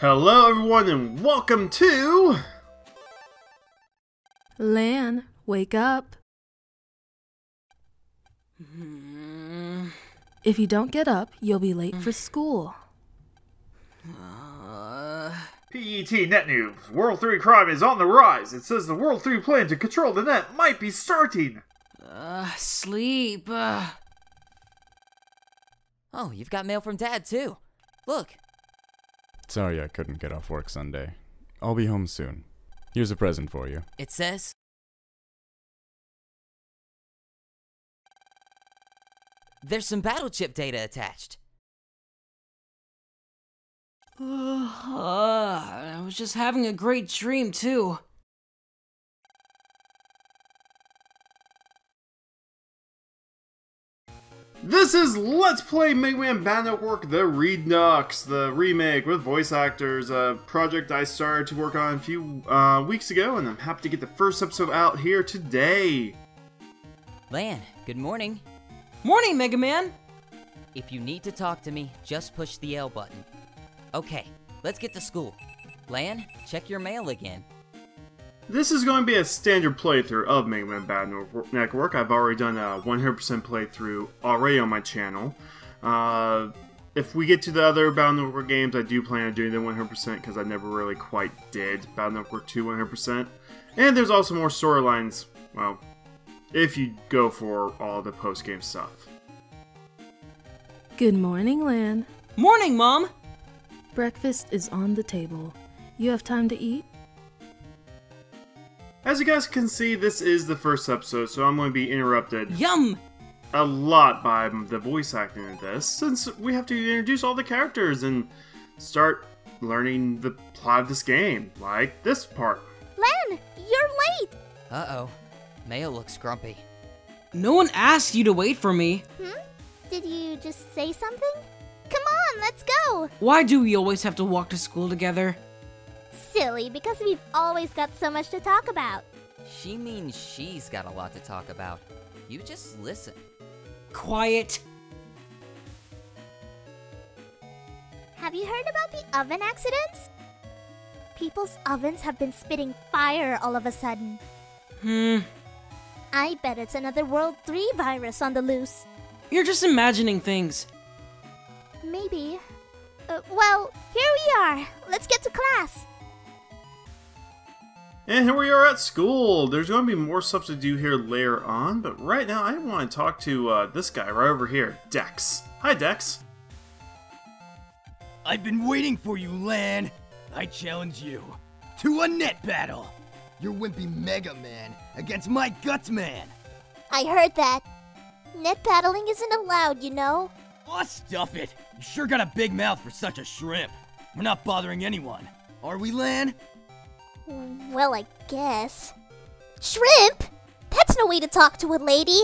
Hello everyone and welcome to... Lan, wake up. If you don't get up, you'll be late for school. PET Net News. World 3 crime is on the rise. It says the World 3 plan to control the net might be starting. Sleep. Oh, you've got mail from Dad too. Look. Sorry I couldn't get off work Sunday. I'll be home soon. Here's a present for you. It says... There's some battle chip data attached. I was just having a great dream, too. This is Let's Play MegaMan.exe, the Redux, the remake with voice actors, a project I started to work on a few weeks ago, and I'm happy to get the first episode out here today. Lan, good morning. Morning, Mega Man! If you need to talk to me, just push the L button. Okay, let's get to school. Lan, check your mail again. This is going to be a standard playthrough of MegaMan.exe. I've already done a 100% playthrough already on my channel. If we get to the other Battle.exe games, I do plan on doing them 100% because I never really quite did Battle.exe 2 100%. And there's also more storylines, well, if you go for all the post-game stuff. Good morning, Lan. Morning, Mom! Breakfast is on the table. You have time to eat? As you guys can see, this is the first episode, so I'm going to be interrupted Yum! a lot by the voice acting in this, since we have to introduce all the characters and start learning the plot of this game, like this part. Lan, you're late! Uh-oh. Mayl looks grumpy. No one asked you to wait for me. Did you just say something? Come on, let's go! Why do we always have to walk to school together? Silly, because we've always got so much to talk about. She means she's got a lot to talk about. You just listen. Quiet. Have you heard about the oven accidents? People's ovens have been spitting fire all of a sudden. I bet it's another World 3 virus on the loose. You're just imagining things. Maybe. Well, here we are. Let's get to class. And here we are at school. There's going to be more stuff to do here later on, but right now I want to talk to this guy right over here, Dex. Hi, Dex. I've been waiting for you, Lan. I challenge you to a net battle. Your wimpy Mega Man against my Guts Man. I heard that. Net battling isn't allowed, you know. Oh, stuff it. You sure got a big mouth for such a shrimp. We're not bothering anyone. Are we, Lan? Well, I guess. Shrimp? That's no way to talk to a lady.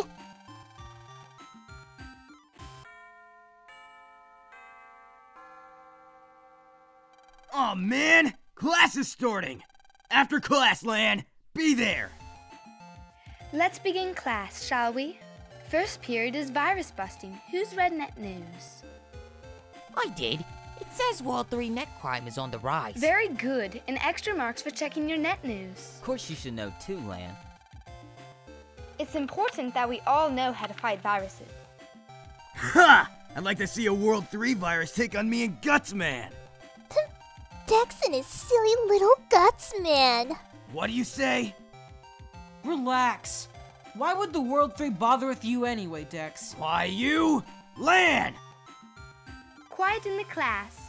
Aw, man. Class is starting. After class, Lan. Be there. Let's begin class, shall we? First period is virus busting. Who's read net news? I did. It says World 3 net crime is on the rise. Very good, and extra marks for checking your net news. Of course you should know too, Lan. It's important that we all know how to fight viruses. Ha! I'd like to see a World 3 virus take on me and Guts Man. Dex and his silly little Guts Man. What do you say? Relax. Why would the World 3 bother with you anyway, Dex? Why, you? Lan! Quiet in the class.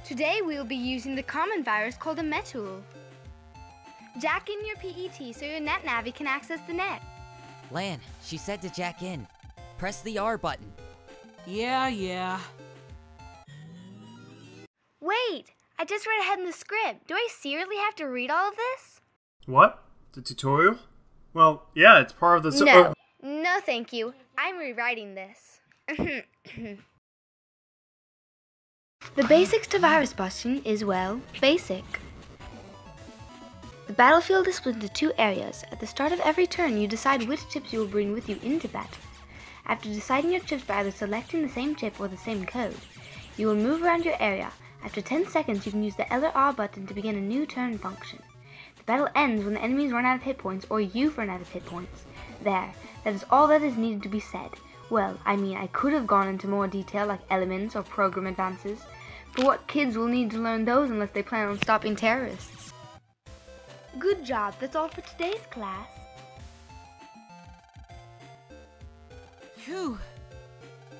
Today we will be using the common virus called a Metul. Jack in your PET so your net navi can access the net. Lan, she said to jack in. Press the R button. Yeah. Wait, I just read ahead in the script. Do I seriously have to read all of this? What? The tutorial? Well, yeah, it's part of the... No thank you. I'm rewriting this. The basics to virus busting is, well, basic. The battlefield is split into two areas. At the start of every turn, you decide which chips you will bring with you into battle. After deciding your chips by either selecting the same chip or the same code, you will move around your area, After 10 seconds, you can use the L or R button to begin a new turn function. The battle ends when the enemies run out of hit points or you run out of hit points. There, that is all that is needed to be said. Well, I mean, I could have gone into more detail like elements or program advances, but what kids will need to learn those unless they plan on stopping terrorists? Good job, that's all for today's class. Phew.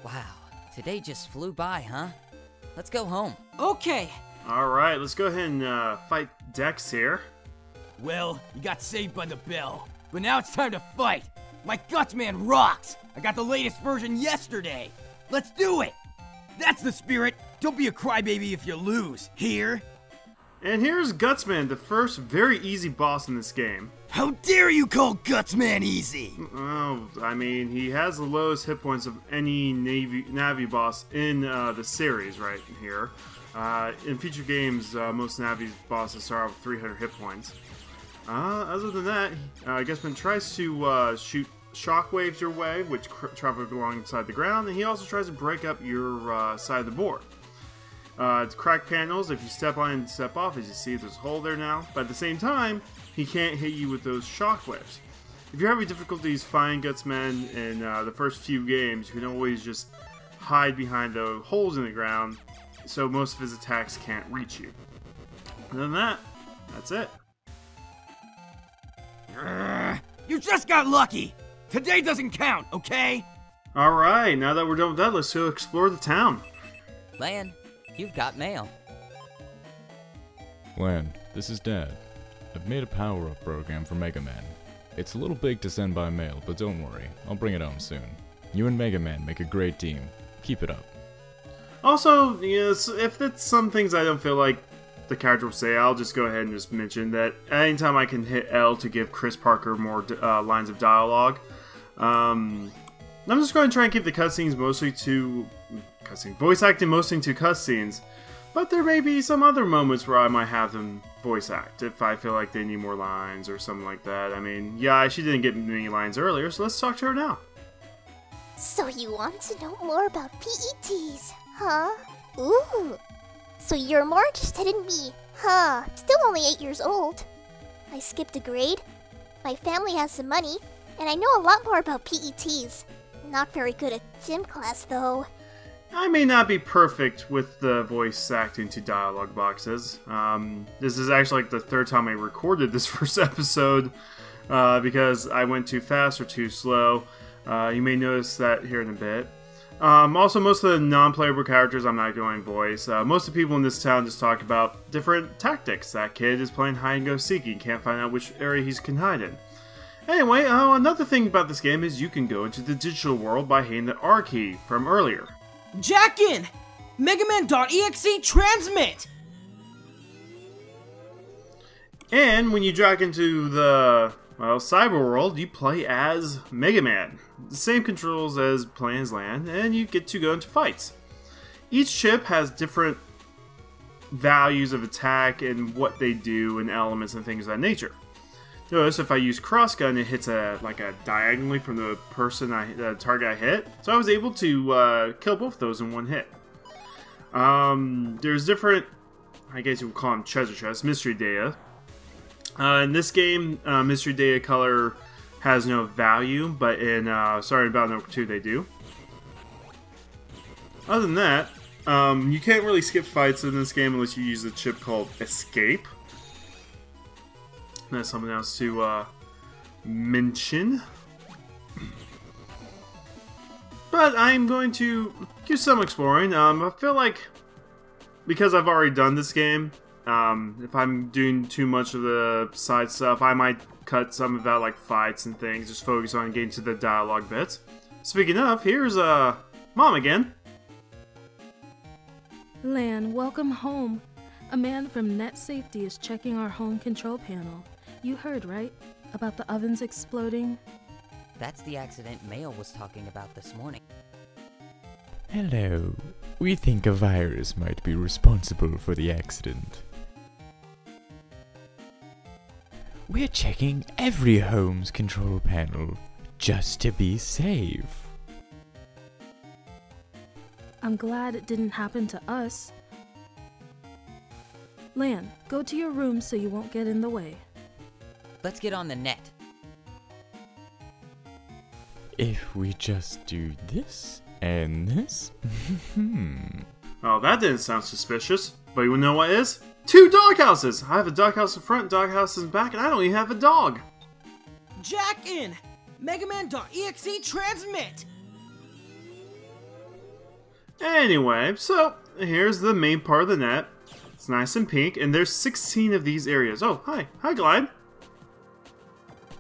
Wow, today just flew by, huh? Let's go home. Okay. Alright, let's go ahead and fight Dex here. Well, you got saved by the bell, but now it's time to fight. My Gutsman rocks! I got the latest version yesterday. Let's do it! That's the spirit. Don't be a crybaby if you lose. Here? And here's Gutsman, the first very easy boss in this game. How dare you call Gutsman easy? Oh, I mean, he has the lowest hit points of any Navi boss in the series right here. In future games, most Navi bosses start out with 300 hit points. Other than that, Gutsman tries to shoot shockwaves your way, which travel alongside the ground, and he also tries to break up your side of the board. It's crack panels. If you step on and step off, as you see, there's a hole there now. But at the same time, he can't hit you with those shockwaves. If you're having difficulties finding Gutsman in the first few games, you can always just hide behind the holes in the ground, so most of his attacks can't reach you. Other than that, that's it. You just got lucky! Today doesn't count, okay? Alright, now that we're done with that, let's go explore the town. Lan, you've got mail. Lan, this is Dad. I've made a power-up program for MegaMan. It's a little big to send by mail, but don't worry, I'll bring it home soon. You and MegaMan make a great team. Keep it up. Also, yes, if it's some things I don't feel like the character will say, I'll just go ahead and just mention that anytime I can hit L to give Kris Parker more lines of dialogue, I'm just going to try and keep the cutscenes mostly to voice acting mostly to cutscenes, but there may be some other moments where I might have them voice act if I feel like they need more lines or something like that. I mean, yeah, she didn't get many lines earlier, so let's talk to her now. So you want to know more about PETs, huh? Ooh. So you're more interested in me, huh? Still only 8 years old. I skipped a grade. My family has some money, and I know a lot more about PETs. Not very good at gym class, though. I may not be perfect with the voice acting to dialogue boxes. This is actually like the third time I recorded this first episode because I went too fast or too slow. You may notice that here in a bit. Also, most of the non-playable characters I'm not doing voice. Most of the people in this town just talk about different tactics. That kid is playing hide-and-go-seek. He can't find out which area he can hide in. Anyway, another thing about this game is you can go into the digital world by hitting the R key from earlier. Jack in! MegaMan.exe transmit! And when you drag into the, well, cyber world, you play as MegaMan. The same controls as playing as Lan, and you get to go into fights. Each chip has different values of attack and what they do and elements and things of that nature. Notice if I use crossgun, it hits like a diagonally from the person the target I hit. So I was able to kill both of those in one hit. There's different, I guess you would call them treasure chests, mystery data. In this game, mystery data color has no value, but in Starting Battle Network 2 they do. Other than that, you can't really skip fights in this game unless you use a chip called Escape. That's something else to mention. But I'm going to do some exploring. I feel like, because I've already done this game, if I'm doing too much of the side stuff, I might cut some of that, like fights and things, just focus on getting to the dialogue bits. Speaking of, here's Mom again. Lan, welcome home. A man from Net Safety is checking our home control panel. You heard, right? About the ovens exploding? That's the accident Mayl was talking about this morning. Hello. We think a virus might be responsible for the accident. We're checking every home's control panel just to be safe. I'm glad it didn't happen to us. Lan, go to your room so you won't get in the way. Let's get on the net. If we just do this and this? Oh, that didn't sound suspicious. But you know what is? 2 doghouses! I have a doghouse in front, doghouse in back, and I don't even have a dog! Jack in! MegaMan.exe transmit! Anyway, so here's the main part of the net. It's nice and pink, and there's 16 of these areas. Oh, hi. Hi, Glyde.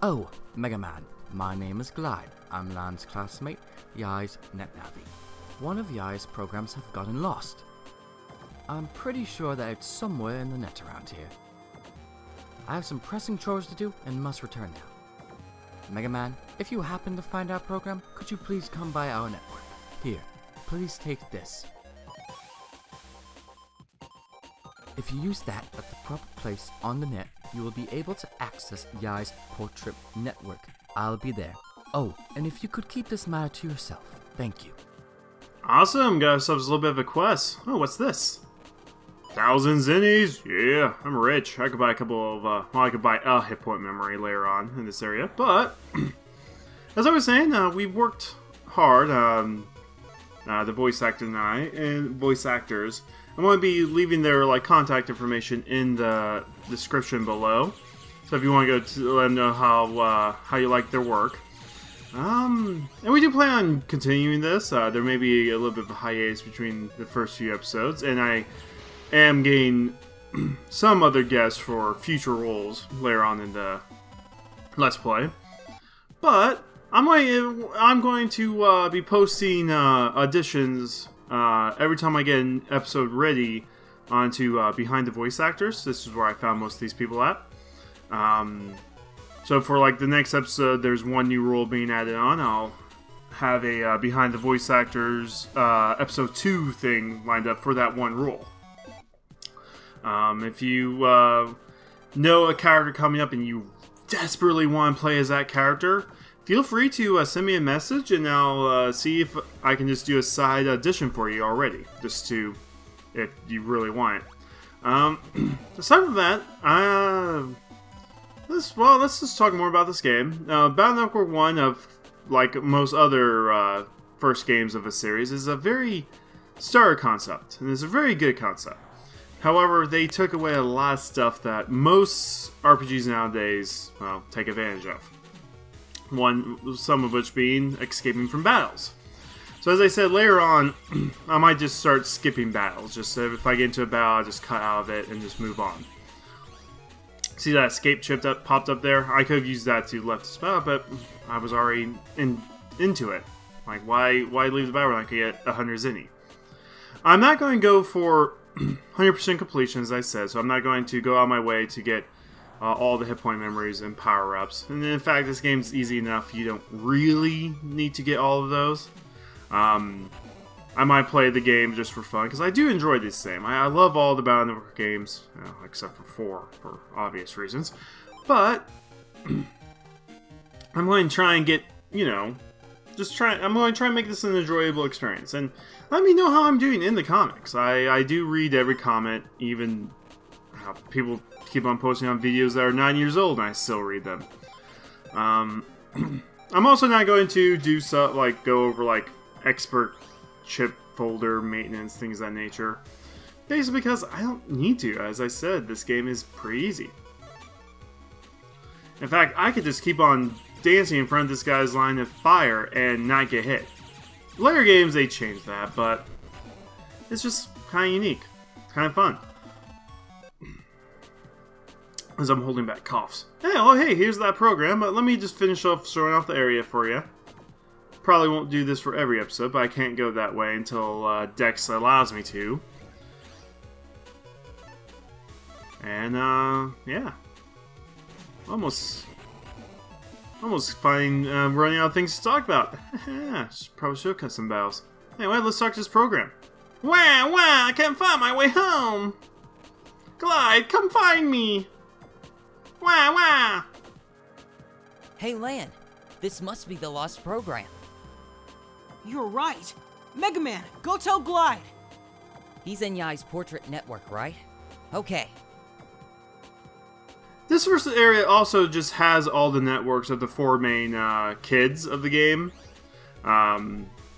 Oh, MegaMan. My name is Glyde. I'm Lan's classmate, Yai's NetNavi. One of Yai's programs have gotten lost. I'm pretty sure that it's somewhere in the net around here. I have some pressing chores to do and must return now. MegaMan, if you happen to find our program, could you please come by our network? Here, please take this. If you use that at the proper place on the net, you will be able to access Yai's portrait network. I'll be there. Oh, and if you could keep this matter to yourself, thank you. Awesome, got ourselves a little bit of a quest. Oh, what's this? 1,000 zinnies? Yeah, I'm rich. I could buy a couple of, well, I could buy a hit point memory later on in this area. But, as I was saying, we worked hard, the voice actor and I, and voice actors. I'm going to be leaving their, like, contact information in the description below. So if you want to go to let them know how you like their work. And we do plan on continuing this. There may be a little bit of a hiatus between the first few episodes, and I am getting some other guests for future roles later on in the Let's Play. But I'm going to be posting auditions every time I get an episode ready onto Behind the Voice Actors. This is where I found most of these people at. So for like the next episode, there's one new role being added on. I'll have a Behind the Voice Actors episode 2 thing lined up for that one role. If you know a character coming up and you desperately want to play as that character, feel free to send me a message and I'll see if I can just do a side audition for you already, just to, if you really want it. Aside from that, let's just talk more about this game. Battle Network 1, of like most other first games of a series, is a very starter concept, and it's a very good concept. However, they took away a lot of stuff that most RPGs nowadays, well, take advantage of. Some of which being escaping from battles. So as I said, later on, I might just start skipping battles. Just if I get into a battle, I'll just cut out of it and just move on. See that escape chip that popped up there? I could have used that to left this battle, but I was already into it. Like, why leave the battle when I could get 100 zinni? I'm not going to go for 100% completion, as I said, so I'm not going to go out of my way to get all the hit point memories and power-ups. And in fact, this game's easy enough, you don't really need to get all of those. I might play the game just for fun, because I do enjoy this game. I love all the Battle Network games, except for 4, for obvious reasons. But, I'm going to try and get, I'm going to try and make this an enjoyable experience. And let me know how I'm doing in the comments. I do read every comment, even people keep on posting on videos that are 9 years old, and I still read them. I'm also not going to do go over like expert chip folder maintenance, things of that nature. Basically because I don't need to. As I said, this game is pretty easy. In fact, I could just keep on dancing in front of this guy's line of fire and not get hit. Later games, they changed that, but it's just kind of unique. Kind of fun. As I'm holding back coughs. Hey, here's that program, but let me just finish off showing off the area for you. Probably won't do this for every episode, but I can't go that way until Dex allows me to. And, yeah. Almost finding, running out of things to talk about. Probably should cut some battles. Anyway, let's talk to this program. Wow, I can't find my way home! Glyde, come find me! Wow! Hey, Lan, this must be the lost program. You're right. MegaMan, go tell Glyde. He's in Yai's portrait network, right? Okay, This first area also just has all the networks of the 4 main kids of the game.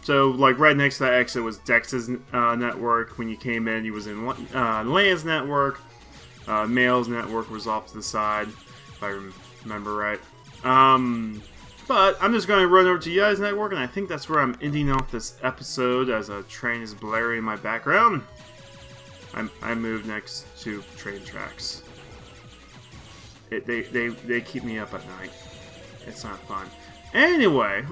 So, like, right next to that exit was Dex's network. When you came in, he was in Lan's network. Mayl's network was off to the side, if I remember right. But I'm just going to run over to Yai's network, and I think that's where I'm ending off this episode as a train is blaring in my background. I moved next to train tracks. They keep me up at night. It's not fun. Anyway,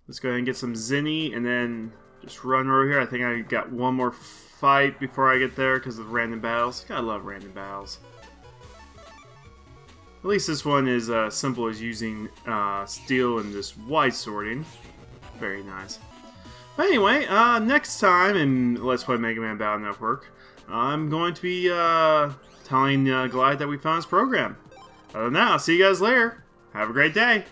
let's go ahead and get some Zinni, and then just run over here. I think I got one more fight before I get there because of random battles. Gotta love random battles. At least this one is simple as using steel and this wide sorting. Very nice. But anyway, next time in Let's Play Mega Man Battle Network, I'm going to be telling Glyde that we found his program. Other than that, I'll see you guys later. Have a great day.